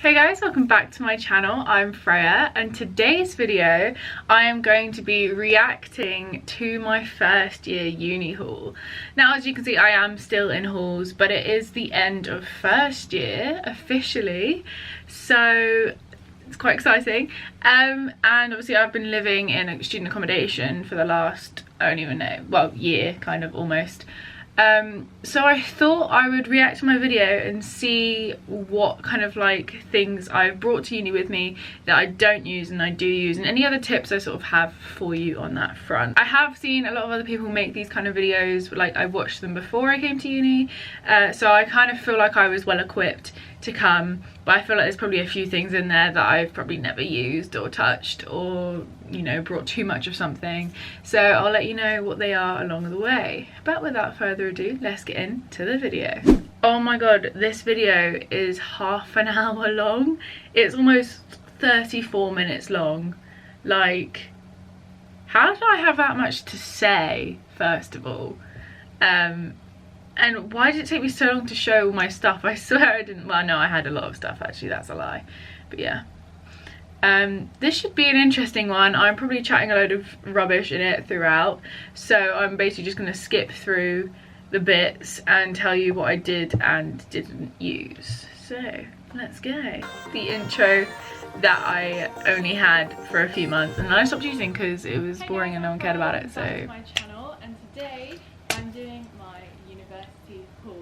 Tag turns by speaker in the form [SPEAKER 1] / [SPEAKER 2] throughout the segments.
[SPEAKER 1] Hey guys, welcome back to my channel. I'm Freya, and today's video I am going to be reacting to my first year uni haul. Now, as you can see, I am still in halls, but it is the end of first year officially, so it's quite exciting. And obviously I've been living in student accommodation for the last, I don't even know, well, year kind of almost. So I thought I would react to my video and see what kind of like things I've brought to uni with me that I don't use and I do use, and any other tips I sort of have for you on that front. I have seen a lot of other people make these kind of videos, like I watched them before I came to uni, so I kind of feel like I was well equipped to come, but I feel like there's probably a few things in there that I've probably never used or touched, or you know, brought too much of something, so I'll let you know what they are along the way. But without further ado, let's get into the video. Oh my god, this video is half an hour long. It's almost 34 minutes long. Like, how did I have that much to say, first of all? And why did it take me so long to show all my stuff? I swear I didn't. Well, no, I had a lot of stuff actually, that's a lie, but yeah. This should be an interesting one. I'm probably chatting a load of rubbish in it throughout, so I'm basically just going to skip through the bits and tell you what I did and didn't use. So let's go. The intro that I only had for a few months and I stopped using because it was boring and no one cared about it. So
[SPEAKER 2] back to my channel, and today I'm doing my university haul.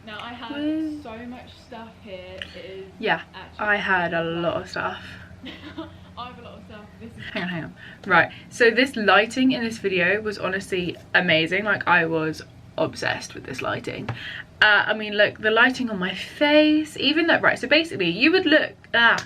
[SPEAKER 2] Now I have so much stuff here. It is,
[SPEAKER 1] yeah, I had a lot of stuff.
[SPEAKER 2] I have a lot of stuff.
[SPEAKER 1] Hang on. Right, so this lighting in this video was honestly amazing. Like, I was obsessed with this lighting. I mean, look, the lighting on my face, even though, right, so basically you would look, the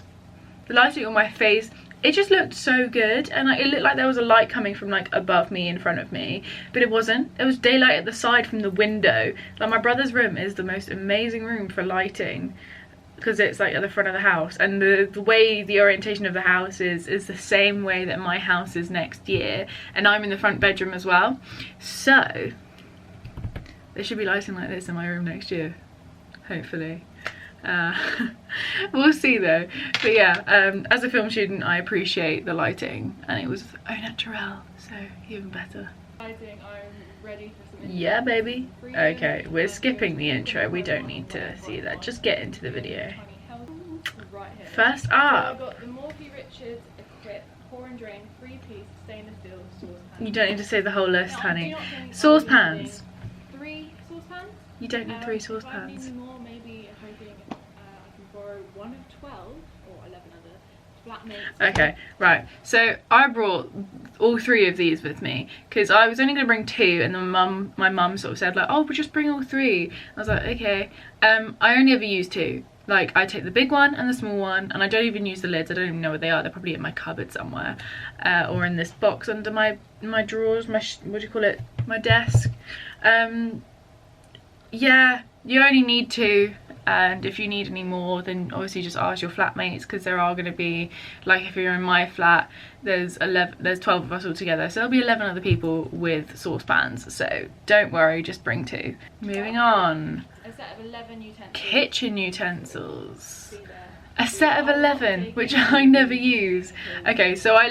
[SPEAKER 1] lighting on my face, it just looked so good, and like, it looked like there was a light coming from like above me, in front of me, but it wasn't. There was daylight at the side from the window. Like, my brother's room is the most amazing room for lighting, because it's like at the front of the house, and the way the orientation of the house is the same way that my house is next year, and I'm in the front bedroom as well, so there should be lighting like this in my room next year, hopefully. We'll see though. But yeah, as a film student I appreciate the lighting, and it was au naturel, so even better.
[SPEAKER 2] Lighting, I'm ready for some.
[SPEAKER 1] Yeah, baby. Okay, we're skipping the intro. We don't need to see that. Just get into the video. First up,
[SPEAKER 2] so I got the Morphe Richards Equip Pour and Drain 3-piece stainless steel saucepan.
[SPEAKER 1] you don't need to say the whole list, honey. Saucepans.
[SPEAKER 2] 3 saucepans.
[SPEAKER 1] You don't need 3
[SPEAKER 2] If I need
[SPEAKER 1] saucepans.
[SPEAKER 2] more, maybe hoping I can borrow one of 12 or 11 other flatmates.
[SPEAKER 1] Okay, right, so I brought all 3 of these with me because I was only going to bring 2, and then my mum sort of said like, oh, but just bring all 3. I was like, okay. I only ever use 2. Like, I take the big one and the small one, and I don't even use the lids. I don't even know where they are. They're probably in my cupboard somewhere, or in this box under my drawers, what do you call it, my desk. Yeah, you only need 2, and if you need any more, then obviously just ask your flatmates, because there are going to be, like, if you're in my flat, there's 12 of us all together, so there'll be 11 other people with saucepans, so don't worry, just bring 2. Moving on.
[SPEAKER 2] A set of 11 utensils.
[SPEAKER 1] Kitchen utensils. A set of 11, which I never use. Okay, so I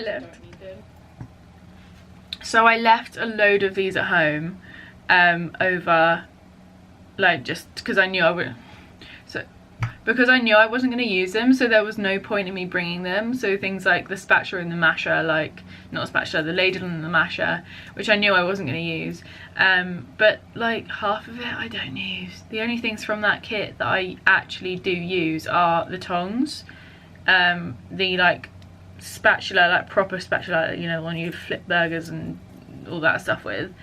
[SPEAKER 1] left a load of these at home, over, like, just because I knew I would. Because I knew I wasn't going to use them, so there was no point in me bringing them. So things like the spatula and the masher, like, not a spatula, the ladle and the masher, which I knew I wasn't going to use. But like half of it I don't use. The only things from that kit that I actually do use are the tongs, the like spatula, like proper spatula, you know, the one you flip burgers and all that stuff with.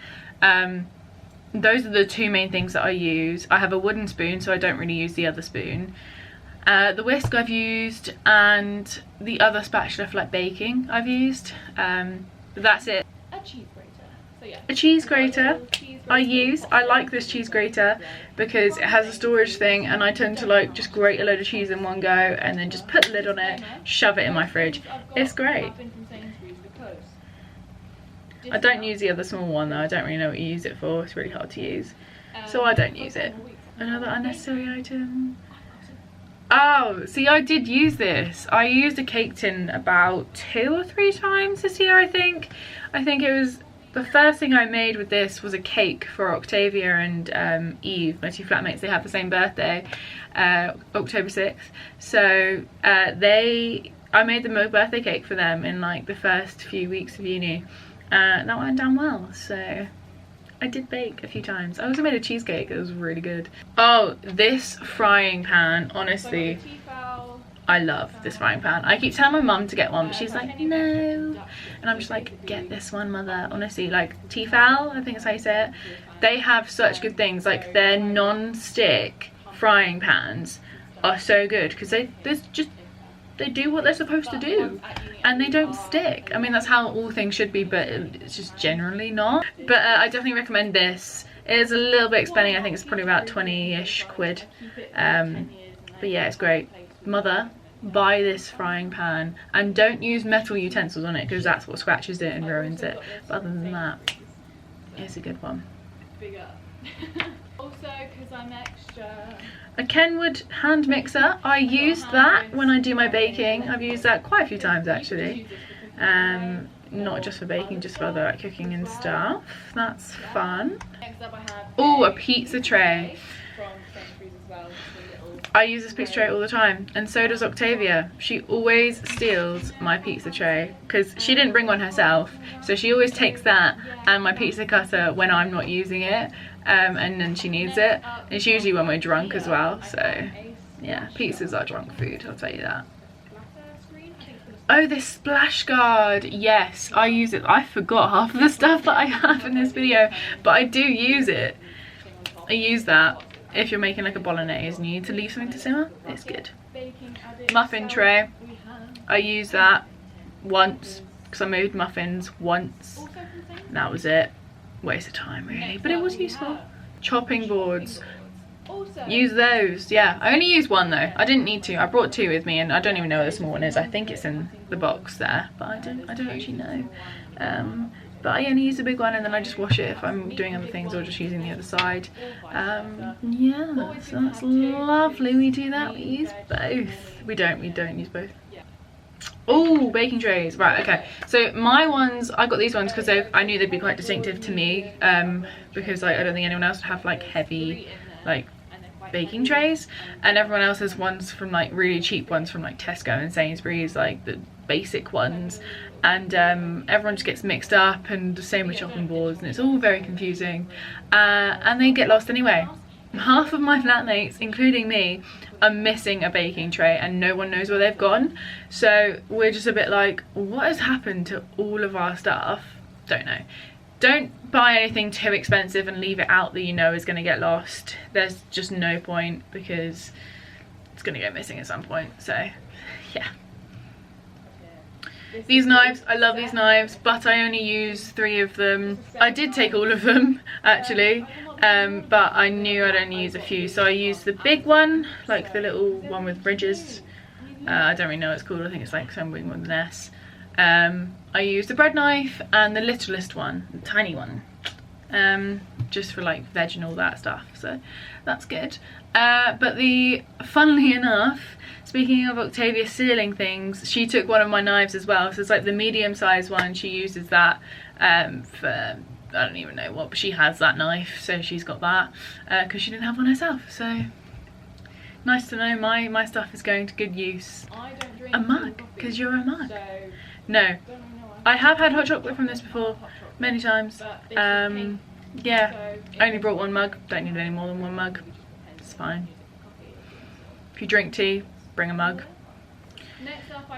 [SPEAKER 1] Those are the 2 main things that I use. I have a wooden spoon, so I don't really use the other spoon. The whisk I've used, and the other spatula for like baking I've used. But that's it.
[SPEAKER 2] A cheese grater. So yeah.
[SPEAKER 1] A cheese grater I like this cheese grater because it has a storage thing, and I tend to like just grate a load of cheese in one go and then just put the lid on it, shove it in my fridge. It's great. I don't use the other small one though. I don't really know what you use it for. It's really hard to use, so I don't use it. Another unnecessary item. Oh, see, I did use this. I used a cake tin about 2 or 3 times this year, I think. I think it was the first thing I made with this was a cake for Octavia and Eve, my 2 flatmates. They have the same birthday, October 6th. So I made them a birthday cake for them in like the first few weeks of uni. That went down well, so I did bake a few times. I also made a cheesecake. It was really good. Oh, this frying pan, honestly, I love this frying pan. I keep telling my mum to get one, but she's like, no. And I'm just like, get this one, mother. Honestly, like Tefal, I think that's how you say it. They have such good things. Like their non-stick frying pans are so good because they do what they're supposed to do and they don't stick. I mean, that's how all things should be, but it's just generally not. But I definitely recommend this. It is a little bit expensive. I think it's probably about 20-ish quid. But yeah, it's great. Mother, buy this frying pan and don't use metal utensils on it because that's what scratches it and ruins it. But other than that, it's a good one.
[SPEAKER 2] Also, because I'm extra.
[SPEAKER 1] A Kenwood hand mixer. I use that when I do my baking. I've used that quite a few times actually. Not just for baking, just for other like cooking and stuff. That's fun. Oh, a pizza tray. I use this pizza tray all the time, and so does Octavia. She always steals my pizza tray because she didn't bring one herself, so she always takes that and my pizza cutter when I'm not using it, and then she needs it. It's usually when we're drunk as well, so yeah, pizzas are drunk food, I'll tell you that. Oh, this splash guard. Yes, I use it. I forgot half of the stuff that I have in this video, but I do use it. I use that if you're making like a bolognese and you need to leave something to simmer. It's good. Muffin tray. I use that once because I moved muffins once. And that was it. Waste of time really, but it was useful. Chopping boards. Use those. Yeah, I only used one though. I didn't need to. I brought 2 with me and I don't even know where the small one is. I think it's in the box there, but I don't actually know. But I only use the big one and then I just wash it if I'm doing other things or just using the other side. Yeah, so that's lovely. We do that. We use both. We don't use both. Oh, baking trays. Right, okay. So my ones, I got these ones because I knew they'd be quite distinctive to me, because like, I don't think anyone else would have like heavy like baking trays, and everyone else has ones from like really cheap ones from like Tesco and Sainsbury's, like the basic ones, and everyone just gets mixed up, and the same with chopping boards, and it's all very confusing, and they get lost anyway. Half of my flatmates, including me, are missing a baking tray and no one knows where they've gone, so we're just a bit like, what has happened to all of our stuff? Don't know. Don't buy anything too expensive and leave it out that you know is going to get lost. There's just no point because it's going to go missing at some point, so yeah. These knives, I love these knives, but I only use 3 of them. I did take all of them actually, but I knew I'd only use a few, so I used the big one, like the little one with ridges. I don't really know what it's called. I think it's like something with an S. I used the bread knife and the littlest one, the tiny one, just for like veg and all that stuff, so that's good. But funnily enough, speaking of Octavia stealing things, she took one of my knives as well, so it's like the medium sized one. She uses that for, I don't even know what, but she has that knife, so she's got that because she didn't have one herself, so nice to know my stuff is going to good use. A mug, because you're a mug. No, I have had hot chocolate from this before many times. Yeah, I only brought 1 mug, don't need any more than 1 mug, it's fine. If you drink tea, bring a mug.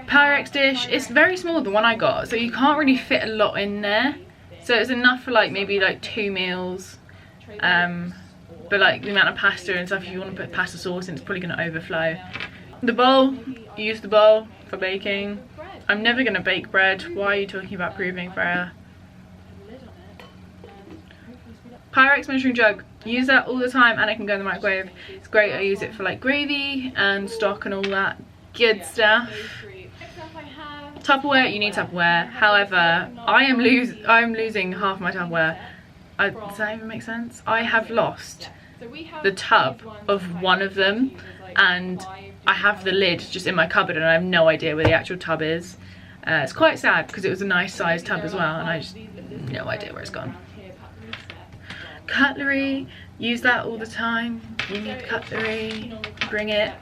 [SPEAKER 1] Pyrex dish, it's very small, the one I got, so you can't really fit a lot in there, so it's enough for like maybe like 2 meals, but like the amount of pasta and stuff, if you want to put pasta sauce in, it's probably going to overflow. The bowl, use the bowl for baking. I'm never going to bake bread. Why are you talking about proving, Freya? Pyrex measuring jug. Use that all the time and it can go in the microwave. It's great. I use it for like gravy and stock and all that good stuff. Tupperware, you need Tupperware. However, I'm losing half my Tupperware. Does that even make sense? I have lost the tub of one of them, and I have the lid just in my cupboard and I have no idea where the actual tub is. It's quite sad because it was a nice sized tub as well and I just no idea where it's gone. Cutlery, use that all the time. You need cutlery, bring it.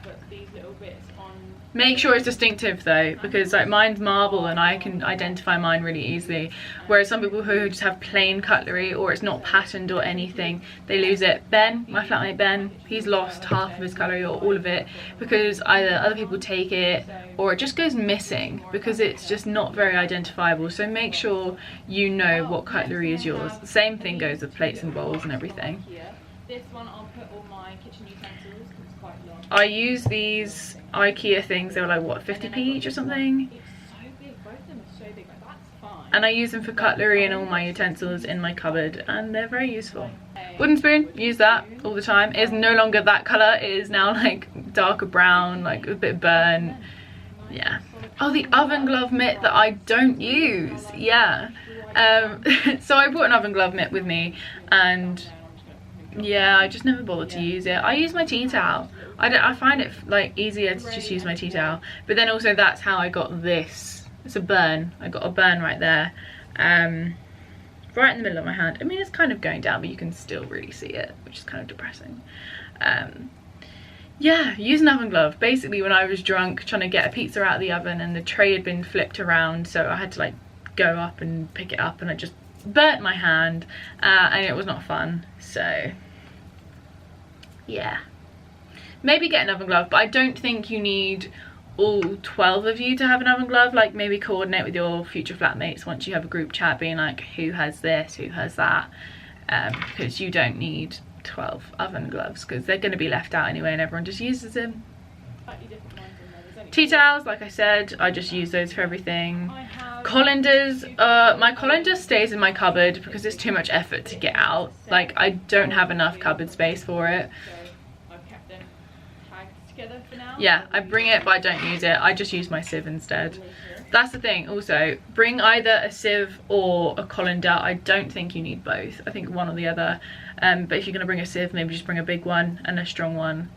[SPEAKER 1] Make sure it's distinctive though, because like mine's marble and I can identify mine really easily, whereas some people who just have plain cutlery or it's not patterned or anything, they lose it. Ben, my flatmate Ben, he's lost half of his cutlery or all of it because either other people take it or it just goes missing because it's just not very identifiable. So make sure you know what cutlery is yours. The same thing goes with plates and bowls and everything.
[SPEAKER 2] This one I'll put all my kitchen utensils because it's quite long.
[SPEAKER 1] I use these IKEA things, they were like what, 50p each or something?
[SPEAKER 2] It's so big, both of them are so big, like that's fine.
[SPEAKER 1] And I use them for cutlery and all my utensils in my cupboard and they're very useful. Wooden spoon, use that all the time. It is no longer that colour, it is now like darker brown, like a bit burnt. Yeah. Oh, the oven glove mitt that I don't use, yeah. So I brought an oven glove mitt with me and yeah, I just never bothered to use it. I use my tea towel. I find it like easier to just use my tea towel. But then also that's how I got this. It's a burn. I got a burn right there. Right in the middle of my hand. I mean, it's kind of going down, but you can still really see it, which is kind of depressing. Yeah, use an oven glove. Basically, when I was drunk trying to get a pizza out of the oven and the tray had been flipped around, so I had to like go up and pick it up and I just burnt my hand and it was not fun. So yeah, maybe get an oven glove, but I don't think you need all 12 of you to have an oven glove. Like maybe coordinate with your future flatmates once you have a group chat being like who has this, who has that, because you don't need 12 oven gloves because they're going to be left out anyway and everyone just uses them. Tea towels, like I said, I just use those for everything. Colanders, my colander stays in my cupboard because it's too much effort to get out. Like I don't have enough cupboard space for it. Yeah, I bring it but I don't use it. I just use my sieve instead. That's the thing also, bring either a sieve or a colander. I don't think you need both. I think one or the other. But if you're going to bring a sieve, maybe just bring a big one and a strong one.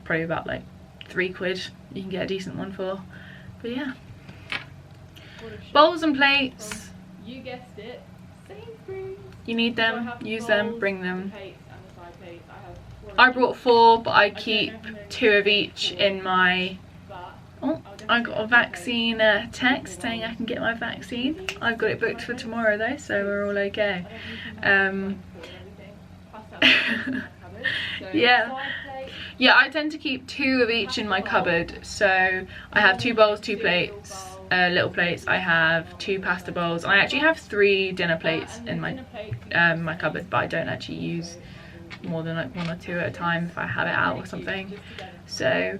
[SPEAKER 1] Probably about like £3 you can get a decent one for. But yeah, bowls and plates,
[SPEAKER 2] you guessed it, Sainsbury's.
[SPEAKER 1] You need them, use them, bring them. I brought 4 but I keep 2 of each in my... Oh, I got a vaccine text saying I can get my vaccine. I've got it booked for tomorrow though, so we're all okay. Yeah, I tend to keep 2 of each in my cupboard. So I have 2 bowls, 2 plates, little plates. I have 2 pasta bowls. I actually have 3 dinner plates in my my cupboard, but I don't actually use more than like 1 or 2 at a time if I have it out or something. So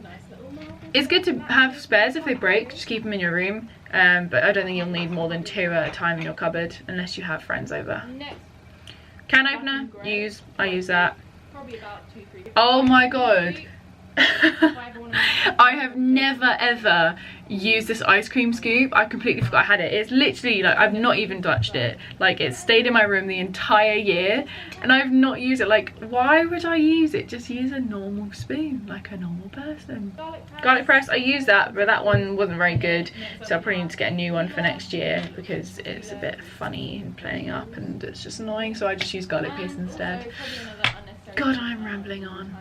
[SPEAKER 1] it's good to have spares if they break, just keep them in your room. But I don't think you'll need more than 2 at a time in your cupboard unless you have friends over. Can opener, I use that. Oh my god. I have never ever used this ice cream scoop. I completely forgot I had it. It's literally like I've not even touched it. Like it's stayed in my room the entire year and I've not used it. Like why would I use it? Just use a normal spoon like a normal person. Garlic press, I used that but that one wasn't very good, so I probably need to get a new one for next year because it's a bit funny and playing up and it's just annoying, so I just use garlic paste instead. God, I'm rambling on.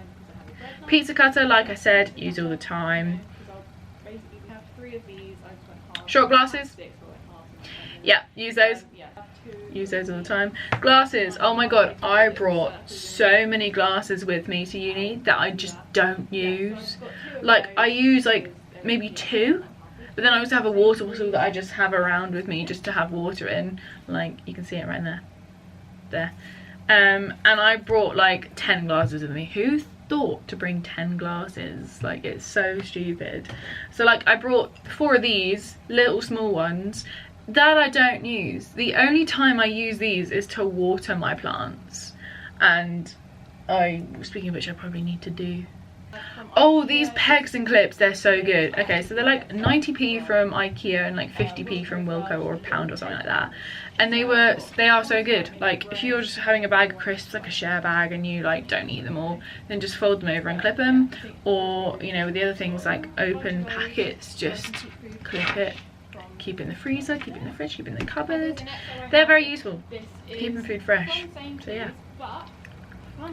[SPEAKER 1] Pizza cutter, like I said, use all the time. Short glasses, yeah, use those. Use those all the time. Glasses, oh my god, I brought so many glasses with me to uni that I just don't use. Like I use like maybe 2, but then I also have a water bottle that I just have around with me just to have water in. Like you can see it right there. And I brought like 10 glasses with me. Who thought to bring 10 glasses? Like it's so stupid. So like I brought 4 of these little small ones that I don't use. The only time I use these is to water my plants, and speaking of which, I probably need to do Oh, these pegs and clips, they're so good. Okay, so they're like 90p from IKEA and like 50p from Wilko, or a pound or something like that. And they are so good. Like, if you're just having a bag of crisps, like a share bag, and you like don't eat them all, then just fold them over and clip them. Or, you know, with the other things like open packets, just clip it. Keep it in the freezer, keep it in the fridge, keep it in the cupboard. They're very useful, keeping food fresh. So yeah.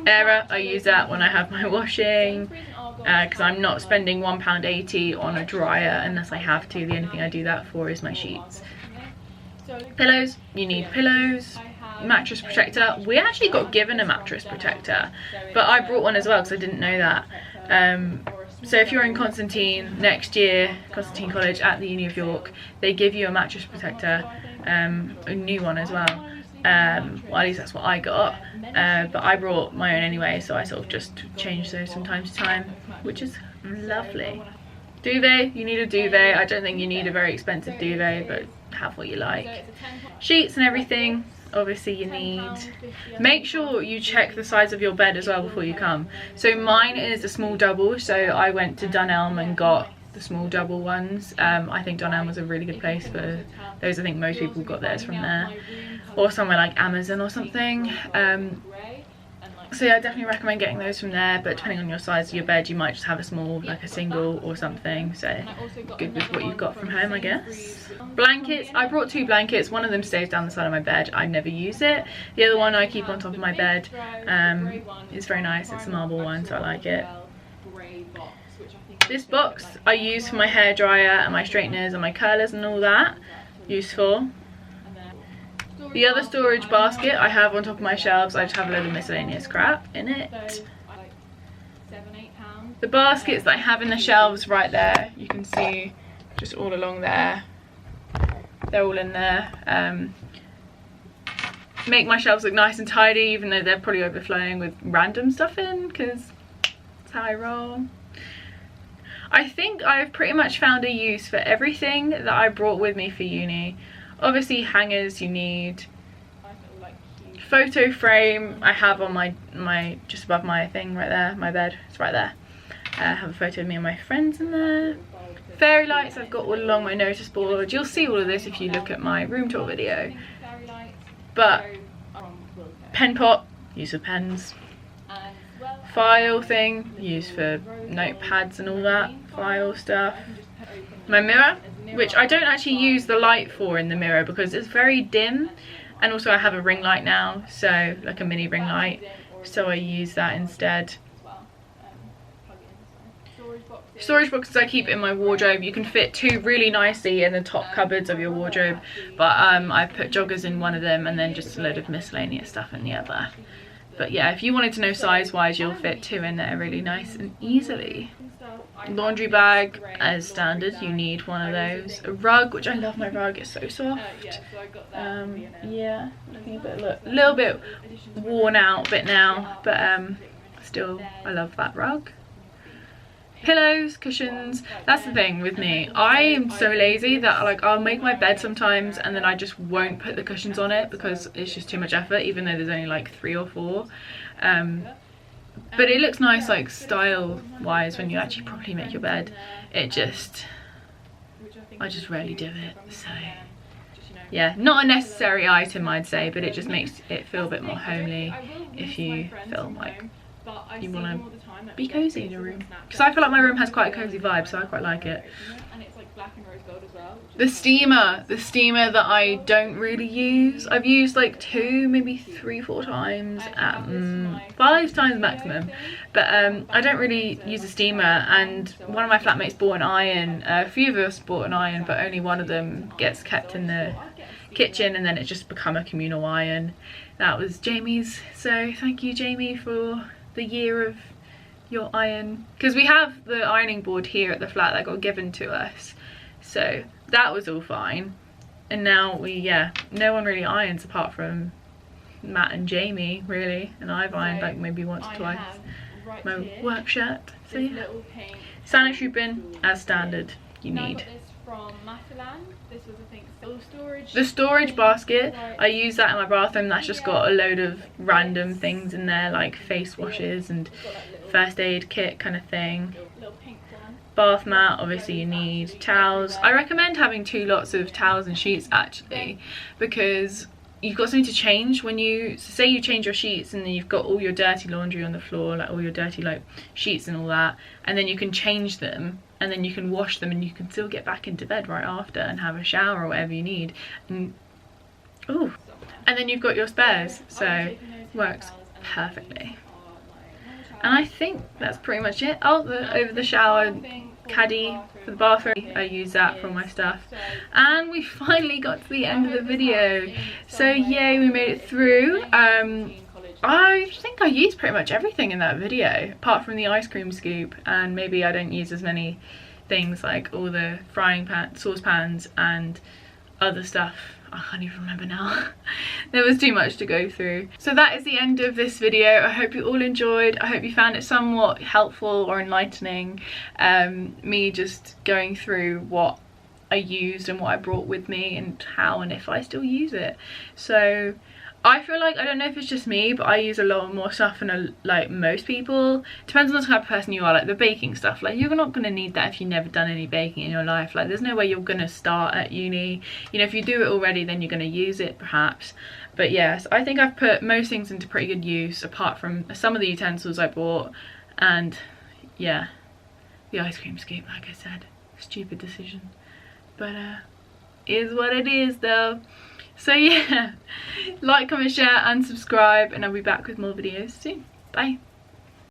[SPEAKER 1] Error, I use that when I have my washing, because I'm not spending £1.80 on a dryer unless I have to. The only thing I do that for is my sheets. Pillows, you need pillows. Mattress protector, we actually got given a mattress protector, but I brought one as well because I didn't know that. So if you're in Constantine next year, Constantine College at the Uni of York, they give you a mattress protector, a new one as well. Well, at least that's what I got, but I brought my own anyway, so I sort of just change those from time to time, which is lovely. Duvet, you need a duvet. I don't think you need a very expensive duvet, but have what you like. Sheets and everything, obviously you need. Make sure you check the size of your bed as well before you come. So mine is a small double, so I went to Dunelm and got the small double ones. I think Dunelm was a really good place for those. I think most people got theirs from there, or somewhere like Amazon or something. So yeah, I definitely recommend getting those from there, but depending on your size of your bed, you might just have a small, like a single or something, so good with what you've got from home, I guess. Blankets, I brought 2 blankets. One of them stays down the side of my bed. I never use it. The other one I keep on top of my bed. It's very nice. It's a marble one, so I like it. This box I use for my hairdryer and my straighteners and my curlers and all that. Useful. The other storage basket I have on top of my shelves, I just have a load of miscellaneous crap in it. The baskets that I have in the shelves right there, you can see just all along there. They're all in there. Make my shelves look nice and tidy, even though they're probably overflowing with random stuff in, because that's how I roll. I think I've pretty much found a use for everything that I brought with me for uni. Obviously hangers you need. Photo frame I have on my just above my thing right there, my bed, it's right there. I have a photo of me and my friends in there. Fairy lights I've got all along my notice board. You'll see all of this if you look at my room tour video. But pen pot, use for pens. File thing, used for notepads and all that, file stuff. My mirror, which I don't actually use the light for in the mirror because it's very dim, and also I have a ring light now, so like a mini ring light, so I use that instead. Storage boxes I keep in my wardrobe. You can fit 2 really nicely in the top cupboards of your wardrobe, but I put joggers in one of them and then just a load of miscellaneous stuff in the other. But yeah, if you wanted to know size wise, you'll fit 2 in there really nice and easily. Laundry bag as standard, you need one of those. A rug, which I love my rug, it's so soft. Yeah, looking a little bit worn out a bit now, but still I love that rug. Pillows, cushions, that's the thing with me. I am so lazy that like I'll make my bed sometimes and then I just won't put the cushions on it because it's just too much effort, even though there's only like 3 or 4. But it looks nice like style wise when you actually properly make your bed. I just rarely do it, so yeah, not a necessary item I'd say, but it just makes it feel a bit more homely if you feel like you want to be cozy in your room, because I feel like my room has quite a cozy vibe, so I quite like it. The steamer that I don't really use, I've used like 2, maybe 3, 4 times at 5 times maximum, but I don't really use a steamer. And one of my flatmates bought an iron, a few of us bought an iron, but only one of them gets kept in the kitchen, and then it's just become a communal iron. That was Jamie's, so thank you Jamie for the year of your iron, because we have the ironing board here at the flat that got given to us, so that was all fine. And now no one really irons apart from Matt and Jamie really, and I've ironed like maybe once or twice my work shirt. So yeah, sanitary bin as standard you need. The storage basket, I use that in my bathroom. That's just got a load of random things in there, like face washes and first aid kit kind of thing.
[SPEAKER 2] Little pink one.
[SPEAKER 1] Bath mat, obviously you need towels. I recommend having 2 lots of towels and sheets actually, because you've got something to change when you, so say you change your sheets and then you've got all your dirty laundry on the floor, like all your dirty like sheets and all that, and then you can change them and then you can wash them and you can still get back into bed right after and have a shower or whatever you need. And ooh, and then you've got your spares, so works perfectly. And I think that's pretty much it. Oh, the over the shower caddy for the bathroom, I use that for all my stuff. And we finally got to the end of the video, so yay, we made it through. I think I used pretty much everything in that video apart from the ice cream scoop, and maybe I don't use as many things like all the frying pan, saucepans and other stuff. I can't even remember now. There was too much to go through. So that is the end of this video. I hope you all enjoyed. I hope you found it somewhat helpful or enlightening. Me just going through what I used and what I brought with me and how and if I still use it. So I feel like, I don't know if it's just me, but I use a lot more stuff than like most people. Depends on the type of person you are. Like the baking stuff, like you're not going to need that if you've never done any baking in your life. Like there's no way you're going to start at uni. You know, if you do it already, then you're going to use it perhaps. But yes, I think I've put most things into pretty good use apart from some of the utensils I bought. And yeah, the ice cream scoop, like I said, stupid decision, but is what it is though. So yeah, like, comment, share and subscribe, and I'll be back with more videos soon. Bye.